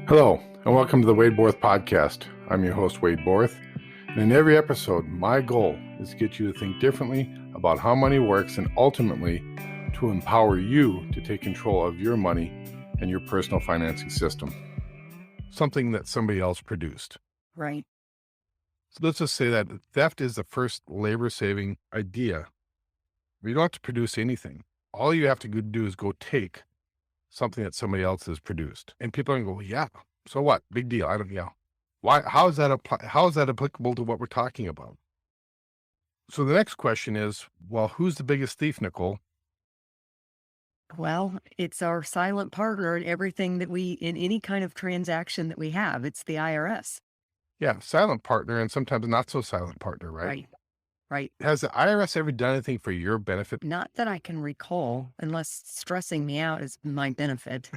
Hello, and welcome to the Wade Borth Podcast. I'm your host, Wade Borth, and in every episode, my goal is to get you to think differently about how money works and ultimately to empower you to take control of your money and your personal financing system. Something that somebody else produced. Right. So let's just say that theft is the first labor-saving idea. You don't have to produce anything. All you have to do is go take something that somebody else has produced. And people are going to go, yeah, so what? Big deal. Why? How is that applicable to what we're talking about? So the next question is, well, who's the biggest thief, Nicole? Well, it's our silent partner in everything in any kind of transaction that we have. It's the IRS. Yeah, silent partner and sometimes not so silent partner, right? Right. Right. Has the IRS ever done anything for your benefit? Not that I can recall, unless stressing me out is my benefit.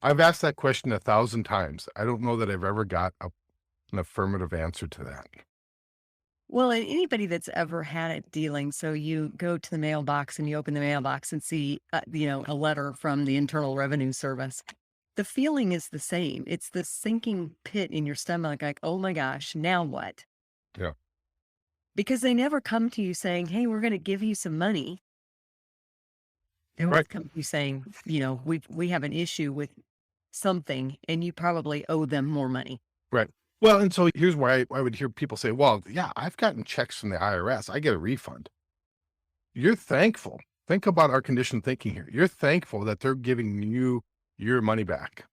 I've asked that question 1,000 times. I don't know that I've ever got an affirmative answer to that. Well, and anybody that's ever had it dealing, so you go to the mailbox and you open the mailbox and see, a letter from the Internal Revenue Service. The feeling is the same. It's the sinking pit in your stomach, like, oh my gosh, now what? Yeah. Because they never come to you saying, hey, we're going to give you some money. They always Right. come to you saying, we have an issue with something and you probably owe them more money. Right. Well, and so here's why I would hear people say, well, yeah, I've gotten checks from the IRS. I get a refund. You're thankful. Think about our conditioned thinking here. You're thankful that they're giving you your money back.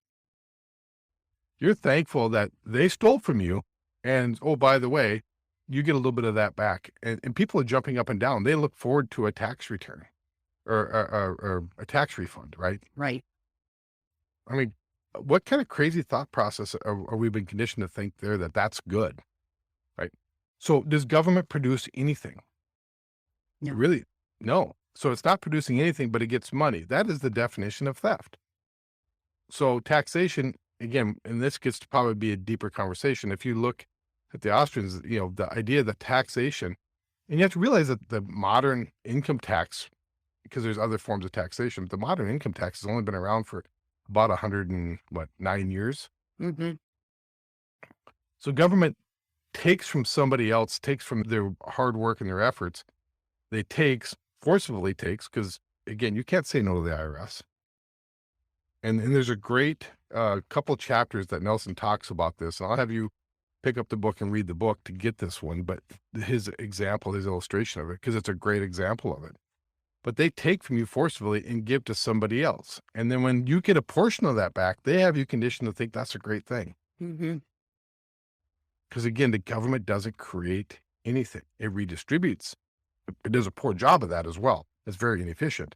You're thankful that they stole from you. And, oh, by the way, you get a little bit of that back. And people are jumping up and down. They look forward to a tax return or a tax refund, right? Right. I mean, what kind of crazy thought process are we been conditioned to think there that that's good, right? So does government produce anything? No. Really? No. So it's not producing anything, but it gets money. That is the definition of theft. So taxation, again, and this gets to probably be a deeper conversation. If you look at the Austrians, the idea that taxation, and you have to realize that the modern income tax, because there's other forms of taxation, but the modern income tax has only been around for about 9 years. Mm-hmm. So government takes from somebody else, takes from their hard work and their efforts. Forcibly takes, because again, you can't say no to the IRS. And there's a great couple chapters that Nelson talks about this. And I'll have you pick up the book and read the book to get this one, but his illustration of it, because it's a great example of it. But they take from you forcibly and give to somebody else. And then when you get a portion of that back, they have you conditioned to think that's a great thing. Mm-hmm. Because again, the government doesn't create anything. It redistributes. It does a poor job of that as well. It's very inefficient,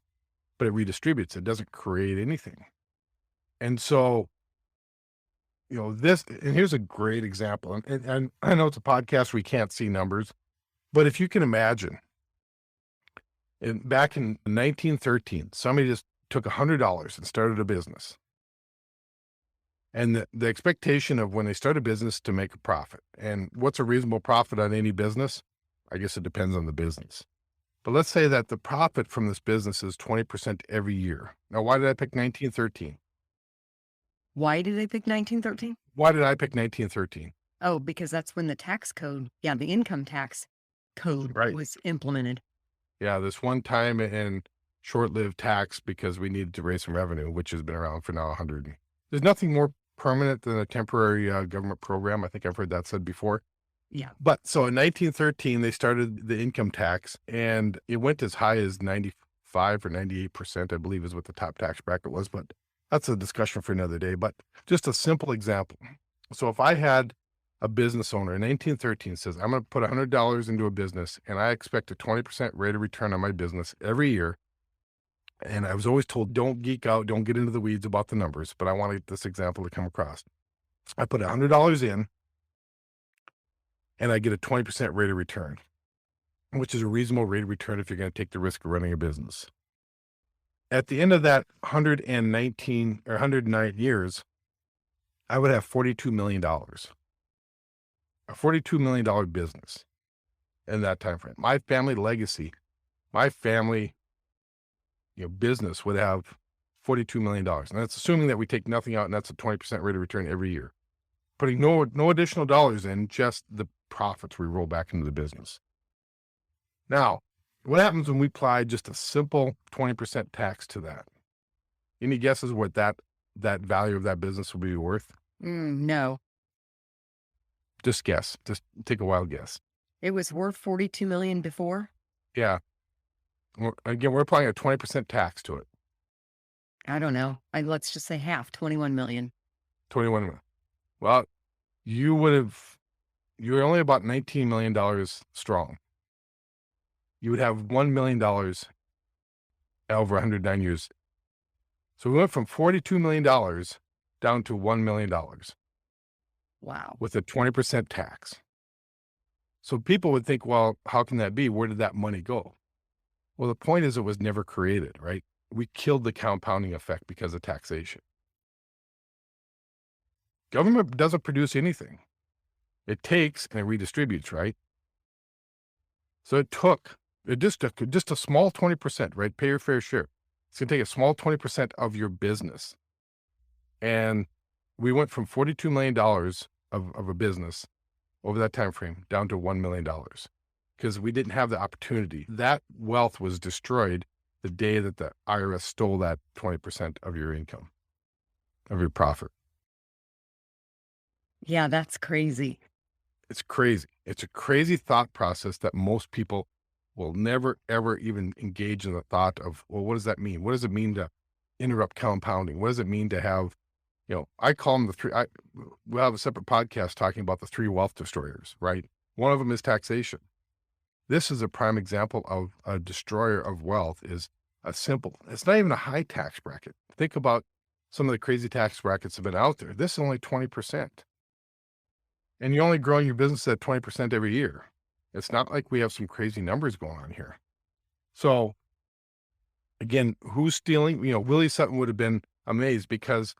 but it redistributes. It doesn't create anything. And so, and here's a great example. And I know it's a podcast, we can't see numbers, but if you can imagine, back in 1913, somebody just took $100 and started a business. And the expectation of when they start a business to make a profit. And what's a reasonable profit on any business? I guess it depends on the business. But let's say that the profit from this business is 20% every year. Now, why did I pick 1913? Why did they pick 1913? Why did I pick 1913? Oh, because that's when the the income tax code was implemented. Yeah, this one time and short-lived tax because we needed to raise some revenue, which has been around for now 100. There's nothing more permanent than a temporary government program. I think I've heard that said before. Yeah. But so in 1913, they started the income tax and it went as high as 95 or 98%, I believe is what the top tax bracket was. But that's a discussion for another day. But just a simple example. So if I had a business owner in 1913 says, I'm going to put $100 into a business and I expect a 20% rate of return on my business every year. And I was always told, don't geek out, don't get into the weeds about the numbers, but I want this example to come across. I put $100 in and I get a 20% rate of return, which is a reasonable rate of return if you're going to take the risk of running a business. At the end of that 109 years, I would have $42 million. A $42 million business in that time frame. My family legacy, my family business would have $42 million. And that's assuming that we take nothing out, and that's a 20% rate of return every year. Putting no additional dollars in, just the profits we roll back into the business. Now, what happens when we apply just a simple 20% tax to that? Any guesses what that value of that business will be worth? No, Just guess. Just take a wild guess. it was worth 42 million before. Yeah. Again, we're applying a 20% tax to it. I don't know. Let's just say half, 21 million. 21 million. Well, you're only about $19 million strong. You would have $1 million over 109 years. So we went from $42 million down to $1 million Wow. with a 20% tax. So people would think, well, how can that be? Where did that money go? Well, the point is it was never created, right? We killed the compounding effect because of taxation. Government doesn't produce anything. It takes and it redistributes, right? So it just a small 20%, right? Pay your fair share. It's going to take a small 20% of your business. And we went from $42 million of a business over that time frame down to $1 million because we didn't have the opportunity. That wealth was destroyed the day that the IRS stole that 20% of your income, of your profit. Yeah, that's crazy. It's crazy. It's a crazy thought process that most people will never, ever even engage in the thought of, well, what does that mean? What does it mean to interrupt compounding? What does it mean to have, I call them we'll have a separate podcast talking about the 3 wealth destroyers, right? One of them is taxation. This is a prime example of a destroyer of wealth. It's not even a high tax bracket. Think about some of the crazy tax brackets that have been out there. This is only 20%. And you're only growing your business at 20% every year. It's not like we have some crazy numbers going on here. So again, who's stealing? Willie Sutton would have been amazed because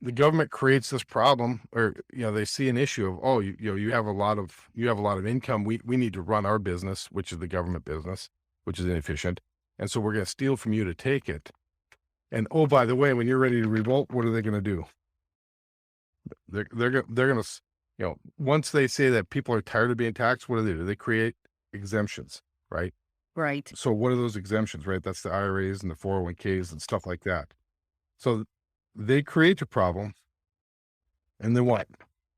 the government creates this problem, or, they see an issue of, oh, you have a lot of income. We need to run our business, which is the government business, which is inefficient. And so we're going to steal from you to take it. And, oh, by the way, when you're ready to revolt, what are they going to do? They're going to, once they say that people are tired of being taxed, what do? They create exemptions, right? Right. So what are those exemptions, right? That's the IRAs and the 401ks and stuff like that. So they create a problem, and then what?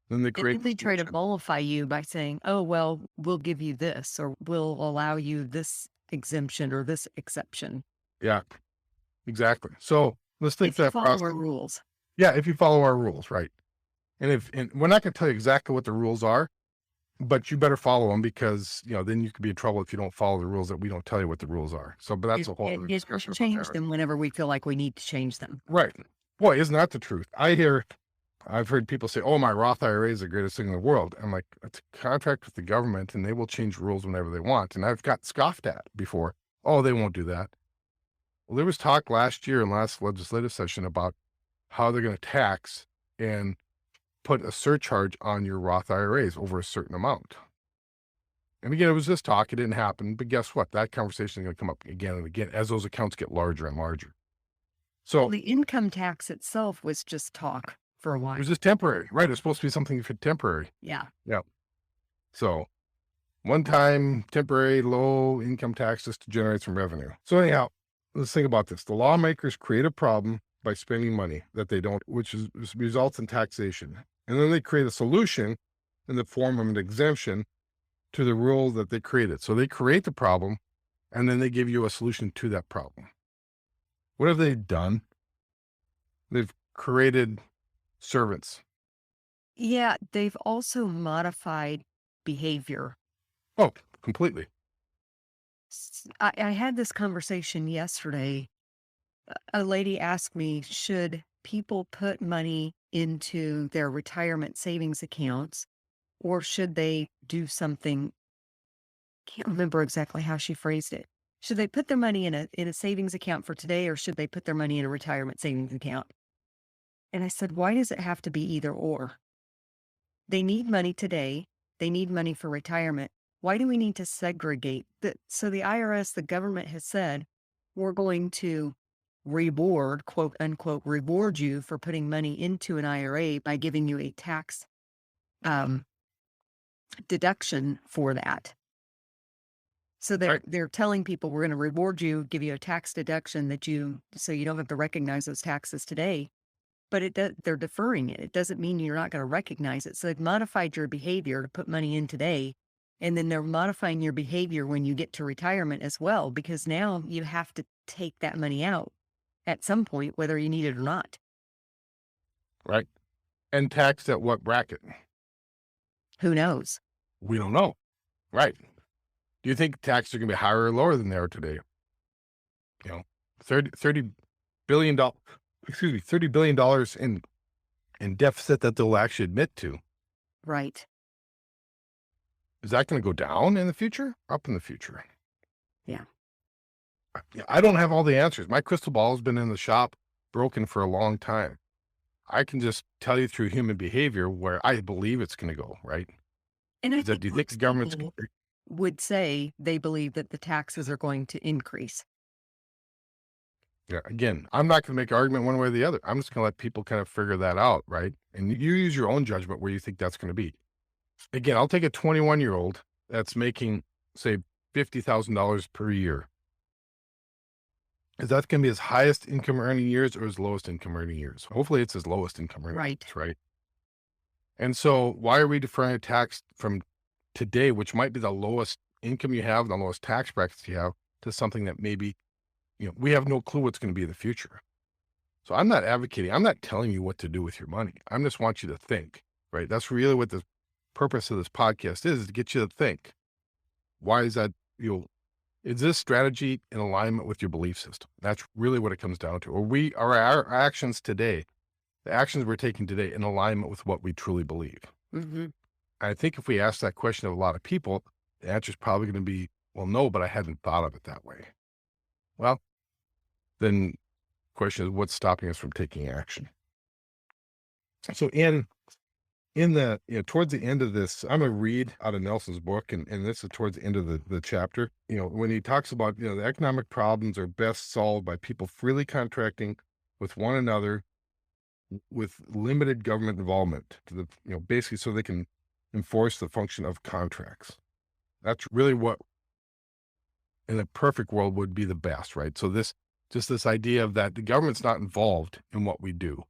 Then they create. They try to mollify you by saying, oh, well, we'll give you this, or we'll allow you this exemption or this exception. Yeah, exactly. So let's think If you that follow process. our rules. Yeah, if you follow our rules, right? And we're not going to tell you exactly what the rules are, but you better follow them because, then you could be in trouble if you don't follow the rules that we don't tell you what the rules are. So, but that's a whole other discussion. Change them whenever we feel like we need to change them. Right. Boy, isn't that the truth? I've heard people say, oh, my Roth IRA is the greatest thing in the world. I'm like, it's a contract with the government and they will change rules whenever they want. And I've got scoffed at before. Oh, they won't do that. Well, there was talk last year in last legislative session about how they're going to tax and put a surcharge on your Roth IRAs over a certain amount. And again, it was just talk. It didn't happen. But guess what? That conversation is going to come up again and again as those accounts get larger and larger. So the income tax itself was just talk for a while. it was just temporary, right? It's supposed to be something for temporary. Yeah. Yeah. So one time temporary low income tax just to generate some revenue. So anyhow, let's think about this. The lawmakers create a problem by spending money that they don't, which results in taxation. And then they create a solution in the form of an exemption to the rule that they created. So they create the problem and then they give you a solution to that problem. What have they done? They've created servants. Yeah. They've also modified behavior. Oh, completely. I had this conversation yesterday. A lady asked me, should people put money into their retirement savings accounts, or should they do something? Can't remember exactly how she phrased it. Should they put their money in a savings account for today, or should they put their money in a retirement savings account? And I said, why does it have to be either or? They need money today. They need money for retirement. Why do we need to segregate that? So the IRS, the government has said, we're going to reward, quote unquote, reward you for putting money into an IRA by giving you a tax um, deduction for that. So Right. they're telling people we're going to reward you, give you a tax deduction so you don't have to recognize those taxes today. But they're deferring it. It doesn't mean you're not going to recognize it. So they've modified your behavior to put money in today. And then they're modifying your behavior when you get to retirement as well, because now you have to take that money out at some point, whether you need it or not. Right. And taxed at what bracket? Who knows? We don't know. Right. Do you think taxes are going to be higher or lower than they are today? You know, $30 billion, $30 billion in deficit that they'll actually admit to. Right. Is that going to go down in the future? Up in the future? Yeah. I don't have all the answers. My crystal ball has been in the shop broken for a long time. I can just tell you through human behavior where I believe it's going to go, right? And I Is that, think do you think the most government's people would say they believe that the taxes are going to increase. Yeah, again, I'm not going to make an argument one way or the other. I'm just going to let people kind of figure that out, right? And you use your own judgment where you think that's going to be. Again, I'll take a 21-year-old that's making, say, $50,000 per year. Is that going to be his highest income earning years or his lowest income earning years? Hopefully it's his lowest income earning Right. years, right? And so why are we deferring a tax from today, which might be the lowest income you have, the lowest tax brackets you have, to something that maybe, we have no clue what's going to be in the future. So I'm not advocating, I'm not telling you what to do with your money. I just want you to think, right? That's really what the purpose of this podcast is to get you to think. Why is that, is this strategy in alignment with your belief system? That's really what it comes down to. Are our actions today, the actions we're taking today, in alignment with what we truly believe? Mm-hmm. I think if we ask that question of a lot of people, the answer is probably going to be, well, no, but I hadn't thought of it that way. Well, then the question is, what's stopping us from taking action? So in the, towards the end of this, I'm going to read out of Nelson's book, and this is towards the end of the chapter, when he talks about, the economic problems are best solved by people freely contracting with one another with limited government involvement to basically so they can enforce the function of contracts. That's really what in a perfect world would be the best, right? So this idea of that the government's not involved in what we do.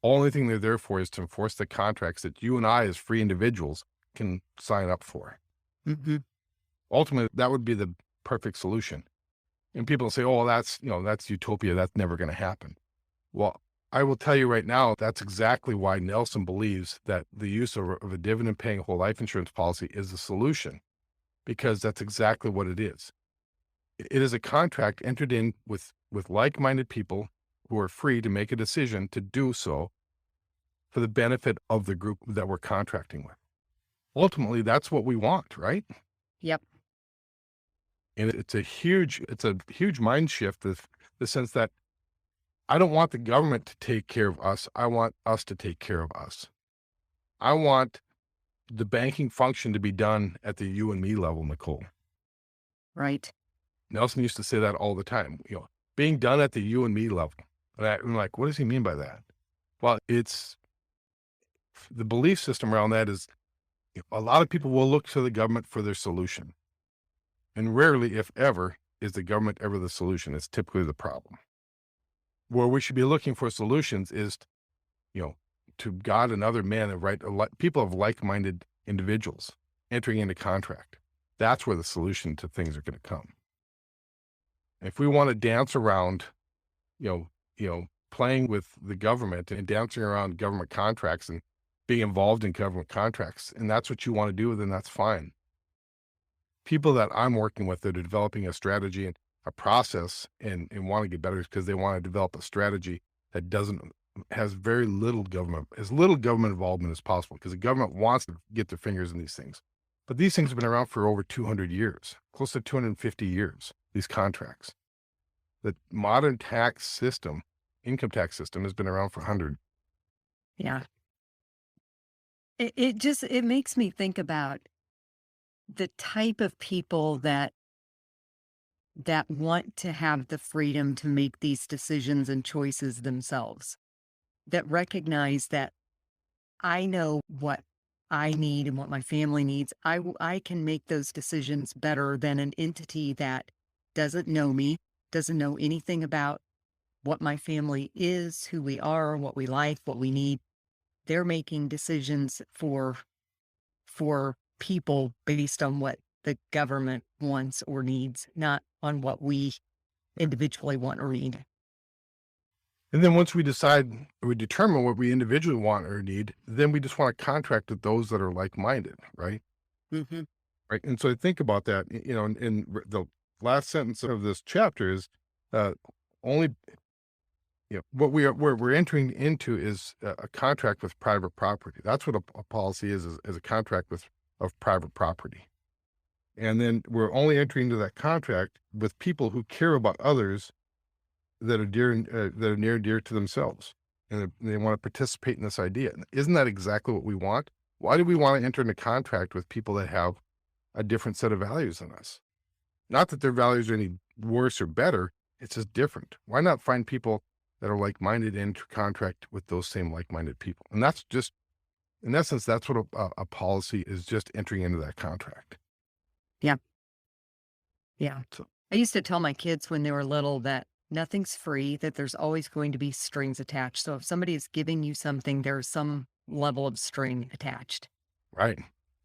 Only thing they're there for is to enforce the contracts that you and I as free individuals can sign up for. Mm-hmm. Ultimately, that would be the perfect solution. And people say, oh, that's utopia. That's never going to happen. Well, I will tell you right now, that's exactly why Nelson believes that the use of a dividend-paying whole life insurance policy is the solution, because that's exactly what it is. It is a contract entered in with like-minded people who are free to make a decision to do so for the benefit of the group that we're contracting with. Ultimately, that's what we want, right? Yep. And it's a huge mind shift, the sense that I don't want the government to take care of us. I want us to take care of us. I want the banking function to be done at the you and me level, Nicole. Right. Nelson used to say that all the time, being done at the you and me level. And I'm like, what does he mean by that? Well, it's the belief system around that is a lot of people will look to the government for their solution. And rarely, if ever, is the government ever the solution. It's typically the problem. Where we should be looking for solutions is, to God and other men, people of like-minded individuals entering into contract. That's where the solution to things are going to come. If we want to dance around, playing with the government and dancing around government contracts and being involved in government contracts, and that's what you want to do, then that's fine. People that I'm working with that are developing a strategy and a process and want to get better because they want to develop a strategy that has very little government, as little government involvement as possible, because the government wants to get their fingers in these things. But these things have been around for over 200 years, close to 250 years, these contracts. The modern tax system, income tax system, has been around for 100. Yeah. It makes me think about the type of people that that want to have the freedom to make these decisions and choices themselves, that recognize that I know what I need and what my family needs. I can make those decisions better than an entity that doesn't know me, doesn't know anything about what my family is, who we are, what we like, what we need. They're making decisions for people based on what the government wants or needs, not on what we individually want or need. And then once we decide, or we determine what we individually want or need, then we just want to contract with those that are like-minded, right? Hmm. Right. And so I think about that, the last sentence of this chapter is, uh, only, what we're entering into is a contract with private property. That's what a policy is a contract of private property. And then we're only entering into that contract with people who care about others that are that are near and dear to themselves, and they want to participate in this idea. Isn't that exactly what we want? Why do we want to enter into contact with people that have a different set of values than us? Not that their values are any worse or better. It's just different. Why not find people that are like-minded and enter contract with those same like-minded people? And that's just, in essence, that's what a policy is, just entering into that contract. Yeah. Yeah. So, I used to tell my kids when they were little that nothing's free, that there's always going to be strings attached. So if somebody is giving you something, there's some level of string attached. right.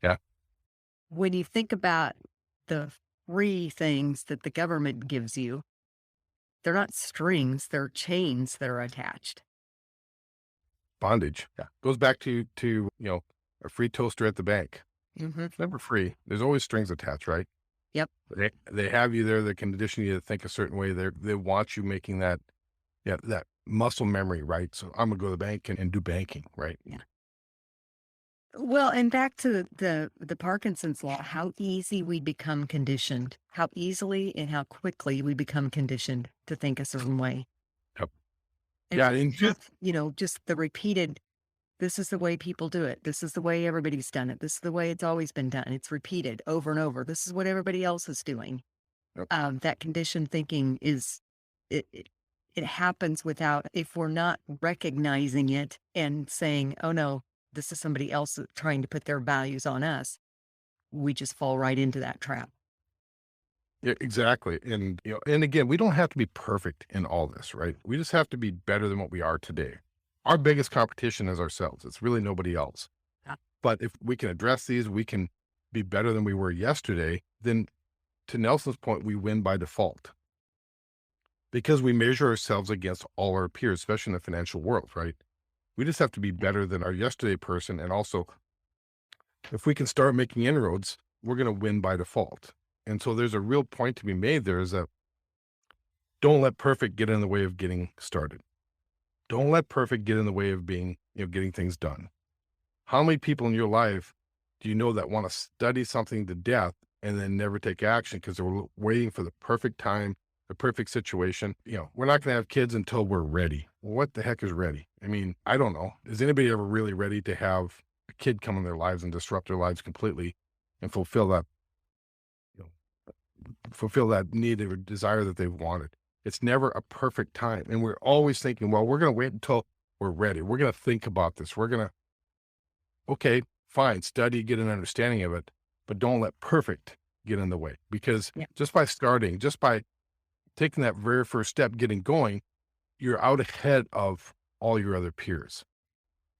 Yeah. When you think about the free things that the government gives you, they're not strings, they're chains that are attached. Bondage. Yeah. Goes back to, a free toaster at the bank. Hmm. It's never free. There's always strings attached, right? Yep. They have you there. They condition you to think a certain way. They want you making that, that muscle memory, right? So I'm gonna go to the bank and do banking, right? Yeah. Well, and back to the Parkinson's law, how easy we become conditioned, how easily and how quickly we become conditioned to think a certain way. Yep. And Yeah, and just just the repeated, this is the way people do it. This is the way everybody's done it. This is the way it's always been done. It's repeated over and over. This is what everybody else is doing. yep. That conditioned thinking it happens without, if we're not recognizing it and saying, oh no, this is somebody else trying to put their values on us, we just fall right into that trap. Yeah, exactly. And and again, we don't have to be perfect in all this, right? We just have to be better than what we are today. Our biggest competition is ourselves. It's really nobody else. Yeah. But if we can address these, we can be better than we were yesterday, then to Nelson's point, we win by default because we measure ourselves against all our peers, especially in the financial world, right? We just have to be better than our yesterday person. And also, if we can start making inroads, we're going to win by default. And so there's a real point to be made there, is that don't let perfect get in the way of getting started. Don't let perfect get in the way of getting things done. How many people in your life do you know that want to study something to death and then never take action because they're waiting for the perfect time, the perfect situation? We're not going to have kids until we're ready. Well, what the heck is ready? I mean, I don't know. Is anybody ever really ready to have a kid come in their lives and disrupt their lives completely and fulfill that, need or desire that they've wanted? It's never a perfect time. And we're always thinking, well, we're going to wait until we're ready. We're going to think about this. We're going to, okay, fine, study, get an understanding of it, but don't let perfect get in the way, because Yeah. just by starting, just by taking that very first step, getting going, you're out ahead of all your other peers.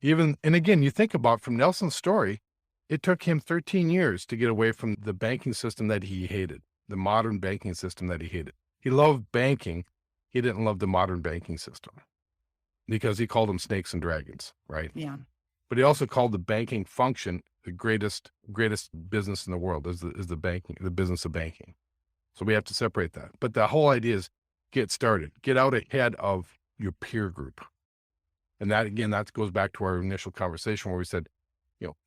And again, you think about, from Nelson's story, it took him 13 years to get away from the banking system that he hated, the modern banking system that he hated. He loved banking. He didn't love the modern banking system because he called them snakes and dragons, right? Yeah. But he also called the banking function the greatest business in the world, is the business of banking. So we have to separate that. But the whole idea is get started, get out ahead of your peer group. And that, again, that goes back to our initial conversation where we said,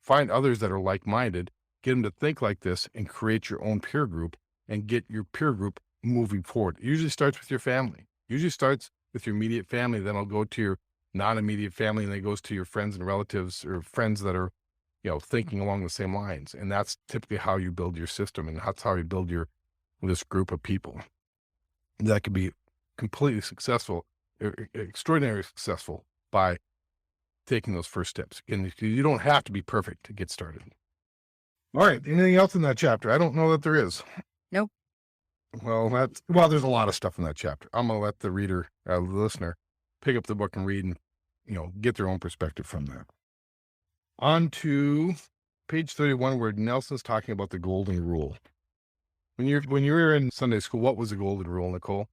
find others that are like-minded, get them to think like this, and create your own peer group and get your peer group moving forward. It usually starts with your family. Usually starts with your immediate family. Then it'll go to your non-immediate family, and then it goes to your friends and relatives, or friends that are, thinking along the same lines. And that's typically how you build your system. And that's how you build this group of people. that could be completely successful, extraordinarily successful by taking those first steps. And you don't have to be perfect to get started. All right. Anything else in that chapter? I don't know that there is. Nope. Well, there's a lot of stuff in that chapter. I'm going to let the reader, the listener, pick up the book and read and, get their own perspective from that. On to page 31, where Nelson's talking about the golden rule. When you were in Sunday school, what was the golden rule, Nicole?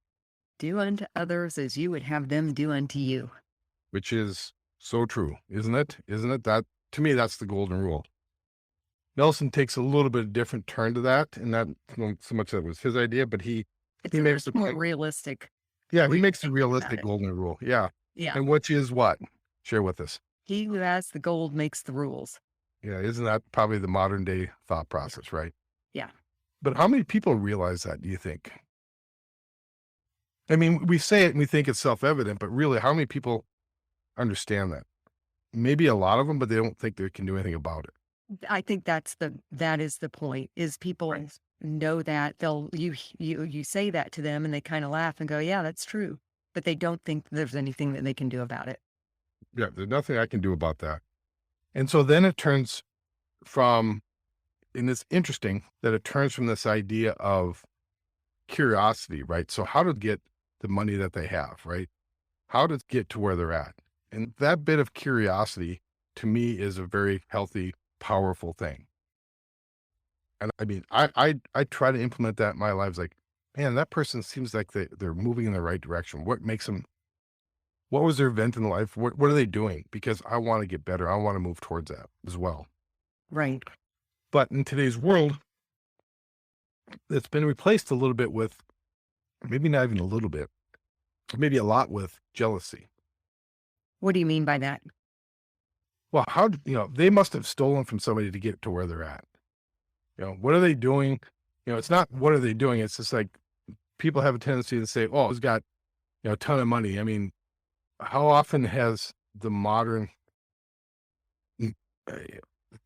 Do unto others as you would have them do unto you. Which is so true, isn't it? Isn't it? That, to me, that's the golden rule. Nelson takes a little bit of different turn to that, and not so much that was his idea, but he makes it more realistic. Yeah, he makes a realistic golden rule. Yeah. Yeah. And which is what? Share with us. He who has the gold makes the rules. Yeah, isn't that probably the modern day thought process, right? Yeah. But how many people realize that, do you think? I mean, we say it and we think it's self-evident, but really, how many people understand that? Maybe a lot of them, but they don't think they can do anything about it. I think that is the point, is people know that you say that to them and they kind of laugh and go, yeah, that's true. But they don't think there's anything that they can do about it. Yeah, there's nothing I can do about that. And so then it turns from, and it's interesting that it turns from this idea of curiosity, right? So how to get the money that they have, right? How to get to where they're at. And that bit of curiosity, to me, is a very healthy, powerful thing. And I mean, I try to implement that in my life. Like, man, that person seems like they're moving in the right direction. What makes them, what was their event in life? What are they doing? Because I want to get better. I want to move towards that as well. Right. But in today's world, it's been replaced a little bit with, maybe not even a little bit, maybe a lot with jealousy. What do you mean by that? Well, they must have stolen from somebody to get to where they're at. What are they doing? It's not what are they doing? It's just like people have a tendency to say, oh, he's got, a ton of money. I mean, how often has the modern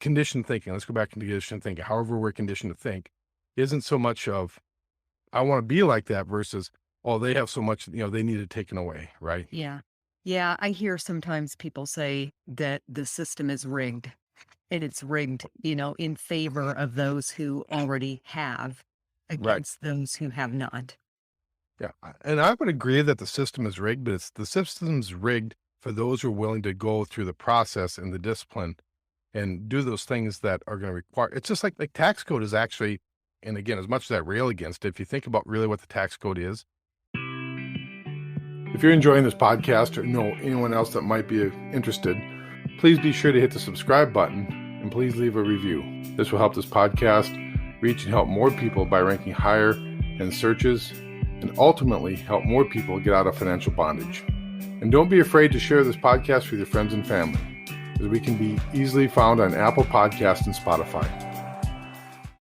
conditioned thinking, let's go back to conditioned thinking, however we're conditioned to think, isn't so much of, I want to be like that versus, oh, they have so much, they need it taken away, right? Yeah. Yeah, I hear sometimes people say that the system is rigged, and it's rigged, in favor of those who already have against those who have not. Yeah. And I would agree that the system is rigged, but the system's rigged for those who are willing to go through the process and the discipline and do those things that are going to require. It's just like tax code is actually, and again, as much as I rail against it, if you think about really what the tax code is. If you're enjoying this podcast or know anyone else that might be interested, please be sure to hit the subscribe button and please leave a review. This will help this podcast reach and help more people by ranking higher in searches and ultimately help more people get out of financial bondage. And don't be afraid to share this podcast with your friends and family, as we can be easily found on Apple Podcasts and Spotify.